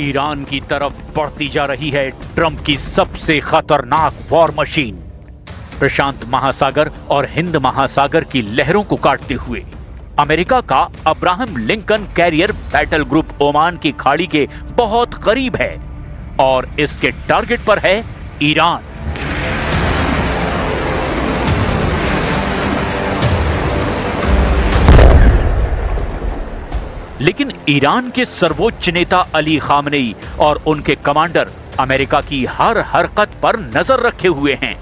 Iran की तरफ बढ़ती जा रही है ट्रंप की सबसे खतरनाक वॉर मशीन। प्रशांत महासागर और हिंद महासागर की लहरों को काटते हुए अमेरिका का Abraham Lincoln carrier battle group Oman की खाड़ी के बहुत करीब है और इसके टारगेट पर है ईरान। लेकिन ईरान के सर्वोच्च नेता अली खामनेई और उनके कमांडर अमेरिका की हर हरकत पर नजर रखे हुए हैं।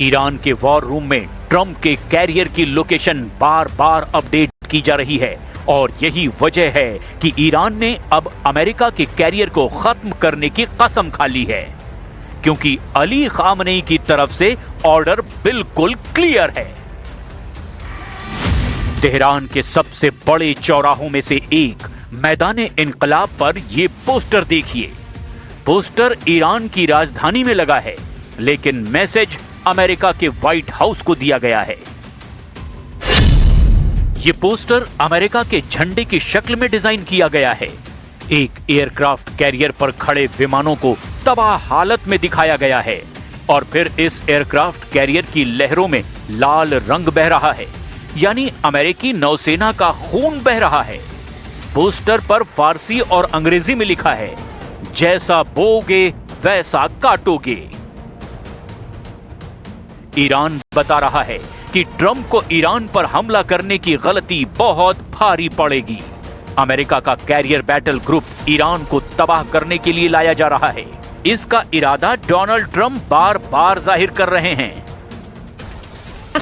ईरान के वॉर रूम में ट्रंप के कैरियर की लोकेशन बार बार अपडेट की जा रही है और यही वजह है कि ईरान ने अब अमेरिका के कैरियर को खत्म करने की कसम खा ली है, क्योंकि अली खामनेई की तरफ से ऑर्डर बिल्कुल क्लियर है। तेहरान के सबसे बड़े चौराहों में से एक मैदान इनकलाब पर यह पोस्टर देखिए। पोस्टर ईरान की राजधानी में लगा है, लेकिन मैसेज अमेरिका के व्हाइट हाउस को दिया गया है। यह पोस्टर अमेरिका के झंडे की शक्ल में डिजाइन किया गया है। एक एयरक्राफ्ट कैरियर पर खड़े विमानों को तबाह हालत में दिखाया गया है और फिर इस एयरक्राफ्ट कैरियर की लहरों में लाल रंग बह रहा है, यानी अमेरिकी नौसेना का खून बह रहा है। पोस्टर पर फारसी और अंग्रेजी में लिखा है, जैसा बोगे वैसा काटोगे। ईरान बता रहा है कि ट्रंप को ईरान पर हमला करने की गलती बहुत भारी पड़ेगी। अमेरिका का कैरियर बैटल ग्रुप ईरान को तबाह करने के लिए लाया जा रहा है। इसका इरादा डोनाल्ड ट्रंप बार बार जाहिर कर रहे हैं।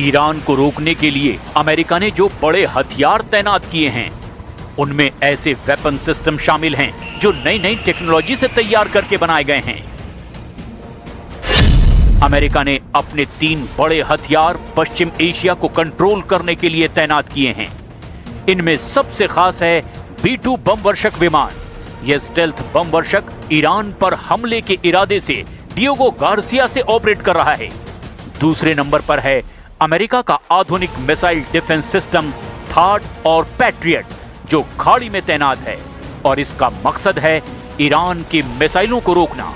ईरान को रोकने के लिए अमेरिका ने जो बड़े हथियार तैनात किए हैं, उनमें ऐसे वेपन सिस्टम शामिल हैं जो नई नई टेक्नोलॉजी से तैयार करके बनाए गए हैं। अमेरिका ने अपने 3 बड़े हथियार पश्चिम एशिया को कंट्रोल करने के लिए तैनात किए हैं। इनमें सबसे खास है B-2 बम वर्षक विमान। यह स्टेल्थ बम वर्षक ईरान पर हमले के इरादे से डियोगो गार्सिया से ऑपरेट कर रहा है। दूसरे नंबर पर है अमेरिका का आधुनिक मिसाइल डिफेंस सिस्टम थाड और पैट्रियट, जो खाड़ी में तैनात है और इसका मकसद है ईरान की मिसाइलों को रोकना।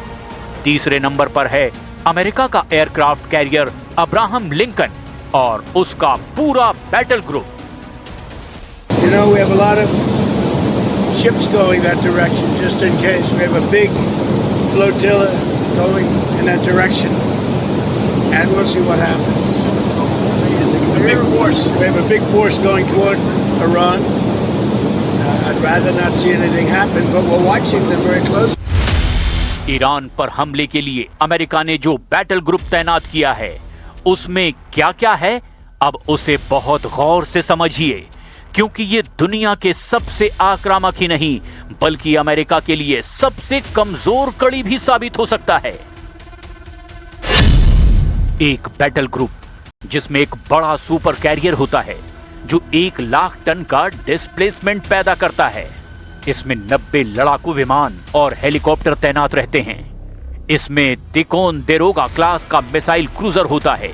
तीसरे नंबर पर है अमेरिका का एयरक्राफ्ट कैरियर अब्राहम लिंकन और उसका पूरा battle group. Ships going that direction just in case. We have a big flotilla going in that direction, and we'll see what happens. A big force. We have a big force going toward Iran. I'd rather not see anything happen, but we're watching them very closely. Iran पर हमले के लिए America ने जो battle group तैनात किया है, उसमें क्या-क्या है, अब उसे बहुत गौर से समझिए, क्योंकि ये दुनिया के सबसे आक्रामक ही नहीं, बल्कि अमेरिका के लिए सबसे कमजोर कड़ी भी साबित हो सकता है। एक बैटल ग्रुप जिसमें एक बड़ा सुपर कैरियर होता है जो 1 लाख टन का डिस्प्लेसमेंट पैदा करता है। इसमें 90 लड़ाकू विमान और हेलीकॉप्टर तैनात रहते हैं। इसमें तिकोन देरोगा क्लास का मिसाइल क्रूजर होता है।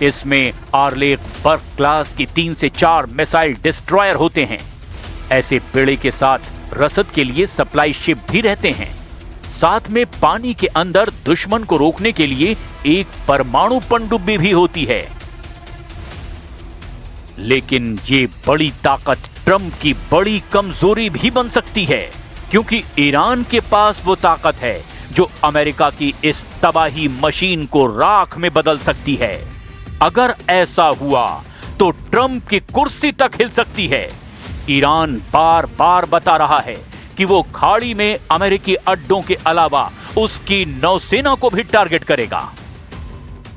इसमें आर्लेक बर्क क्लास की 3 से 4 मिसाइल डिस्ट्रॉयर होते हैं। ऐसे बेड़े के साथ रसद के लिए सप्लाई शिप भी रहते हैं। साथ में पानी के अंदर दुश्मन को रोकने के लिए एक परमाणु पनडुब्बी भी होती है। लेकिन ये बड़ी ताकत ट्रंप की बड़ी कमजोरी भी बन सकती है, क्योंकि ईरान के पास वो ताकत है जो अमेरिका की इस तबाही मशीन को राख में बदल सकती है। अगर ऐसा हुआ तो ट्रंप की कुर्सी तक हिल सकती है। ईरान बार बार बता रहा है कि वो खाड़ी में अमेरिकी अड्डों के अलावा उसकी नौसेना को भी टारगेट करेगा।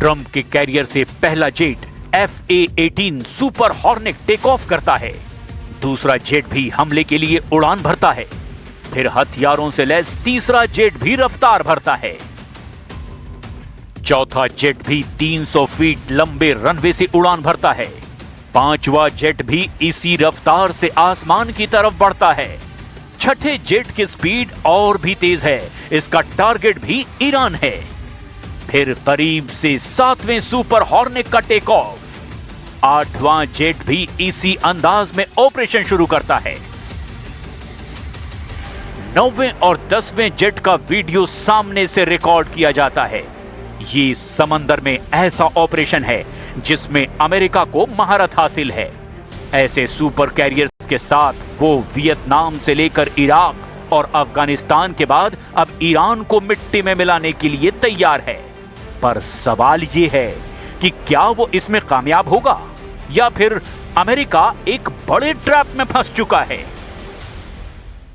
ट्रंप के कैरियर से पहला jet FA-18 Super Hornet take off करता है। दूसरा जेट भी हमले के लिए उड़ान भरता है। फिर हथियारों से लैस तीसरा जेट भी रफ्तार भरता है। चौथा जेट भी 300 फीट लंबे रनवे से उड़ान भरता है। पांचवा जेट भी इसी रफ्तार से आसमान की तरफ बढ़ता है। छठे जेट की स्पीड और भी तेज है। इसका टारगेट भी ईरान है। फिर करीब से 7वें सुपर हॉर्नेट का टेक ऑफ। 8वां जेट भी इसी अंदाज में ऑपरेशन शुरू करता है। 9वें और 10वें जेट का वीडियो सामने से रिकॉर्ड किया जाता है। ये समंदर में ऐसा ऑपरेशन है जिसमें अमेरिका को महारत हासिल है। ऐसे सुपर कैरियर्स के साथ वो वियतनाम से लेकर इराक और अफगानिस्तान के बाद अब ईरान को मिट्टी में मिलाने के लिए तैयार है। पर सवाल ये है कि क्या वो इसमें कामयाब होगा या फिर अमेरिका एक बड़े ट्रैप में फंस चुका है।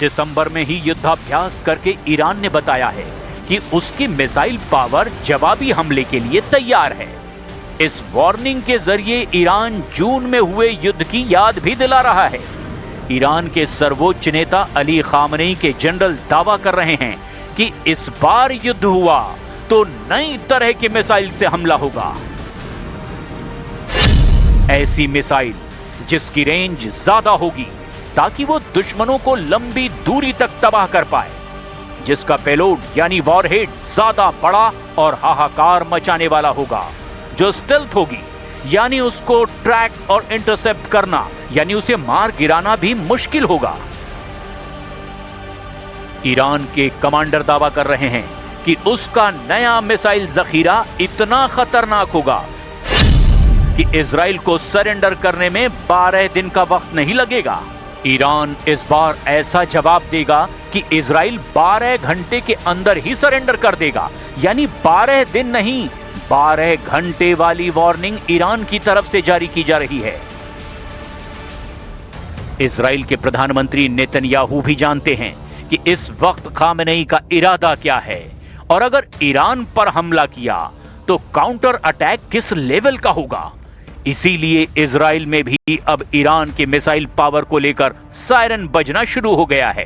दिसंबर में ही युद्धाभ्यास करके ईरान ने बताया है कि उसकी मिसाइल पावर जवाबी हमले के लिए तैयार है। इस वार्निंग के जरिए ईरान जून में हुए युद्ध की याद भी दिला रहा है। ईरान के सर्वोच्च नेता अली खामनेई के जनरल दावा कर रहे हैं कि इस बार युद्ध हुआ तो नई तरह की मिसाइल से हमला होगा। ऐसी मिसाइल जिसकी रेंज ज्यादा होगी ताकि वो दुश्मनों को लंबी दूरी तक तबाह कर पाए, जिसका पेलोड यानी वॉरहेड ज्यादा बड़ा और हाहाकार मचाने वाला होगा, जो स्टेल्थ होगी यानी उसको ट्रैक और इंटरसेप्ट करना यानी उसे मार गिराना भी मुश्किल होगा। ईरान के कमांडर दावा कर रहे हैं कि उसका नया मिसाइल जखीरा इतना खतरनाक होगा कि इजराइल को सरेंडर करने में 12 दिन का वक्त नहीं लगेगा। ईरान इस बार ऐसा जवाब देगा कि इजराइल 12 घंटे के अंदर ही सरेंडर कर देगा, यानी 12 दिन नहीं 12 घंटे वाली वार्निंग ईरान की तरफ से जारी की जा रही है। इजराइल के प्रधानमंत्री नेतन्याहू भी जानते हैं कि इस वक्त खामेनेई का इरादा क्या है और अगर ईरान पर हमला किया तो काउंटर अटैक किस लेवल का होगा। इसीलिए इजराइल में भी अब ईरान के मिसाइल पावर को लेकर सायरन बजना शुरू हो गया है।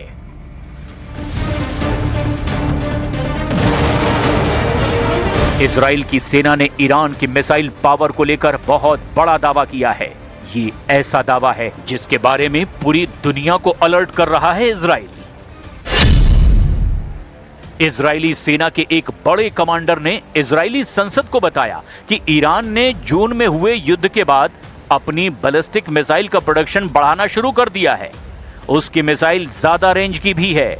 इजराइल की सेना ने ईरान की मिसाइल पावर को लेकर बहुत बड़ा दावा किया है। ये ऐसा दावा है जिसके बारे में पूरी दुनिया को अलर्ट कर रहा है इजराइल। इजरायली सेना के एक बड़े कमांडर ने इजरायली संसद को बताया कि ईरान ने जून में हुए युद्ध के बाद अपनी बैलिस्टिक मिसाइल का प्रोडक्शन बढ़ाना शुरू कर दिया है। उसकी मिसाइल ज्यादा रेंज की भी है,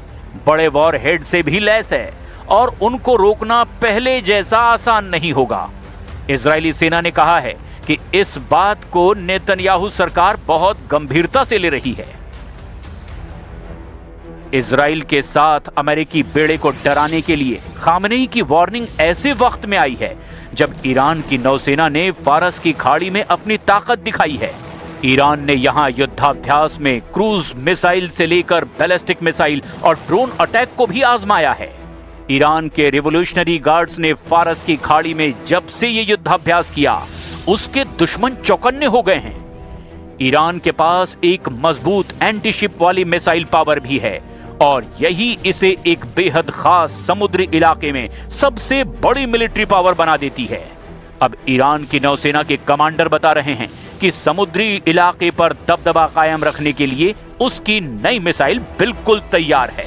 बड़े वॉरहेड से भी लैस है और उनको रोकना पहले जैसा आसान नहीं होगा। इजरायली सेना ने कहा है कि इस बात को नेतन्याहू सरकार बहुत गंभीरता से ले रही है। इजराइल के साथ अमेरिकी बेड़े को डराने के लिए खामनेई की वार्निंग ऐसे वक्त में आई है जब ईरान की नौसेना ने फारस की खाड़ी में अपनी ताकत दिखाई है। ईरान ने यहां युद्धाभ्यास में क्रूज मिसाइल से लेकर बैलिस्टिक मिसाइल और ड्रोन अटैक को भी आजमाया है। ईरान के रिवोल्यूशनरी गार्ड्स ने फारस की खाड़ी में जब से ये युद्धाभ्यास किया उसके दुश्मन चौकन्ने हो गए हैं। ईरान के पास एक मजबूत एंटी शिप वाली मिसाइल पावर भी है और यही इसे एक बेहद खास समुद्री इलाके में सबसे बड़ी मिलिट्री पावर बना देती है। अब ईरान की नौसेना के कमांडर बता रहे हैं कि समुद्री इलाके पर दबदबा कायम रखने के लिए उसकी नई मिसाइल बिल्कुल तैयार है।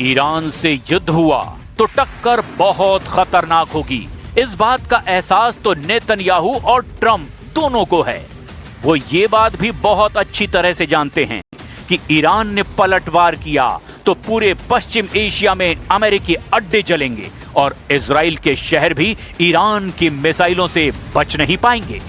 ईरान से युद्ध हुआ तो टक्कर बहुत खतरनाक होगी। इस बात का एहसास तो नेतन्याहू और ट्रंप दोनों को है। वो ये बात भी बहुत अच्छी तरह से जानते हैं कि ईरान ने पलटवार किया तो पूरे पश्चिम एशिया में अमेरिकी अड्डे जलेंगे और इजराइल के शहर भी ईरान की मिसाइलों से बच नहीं पाएंगे।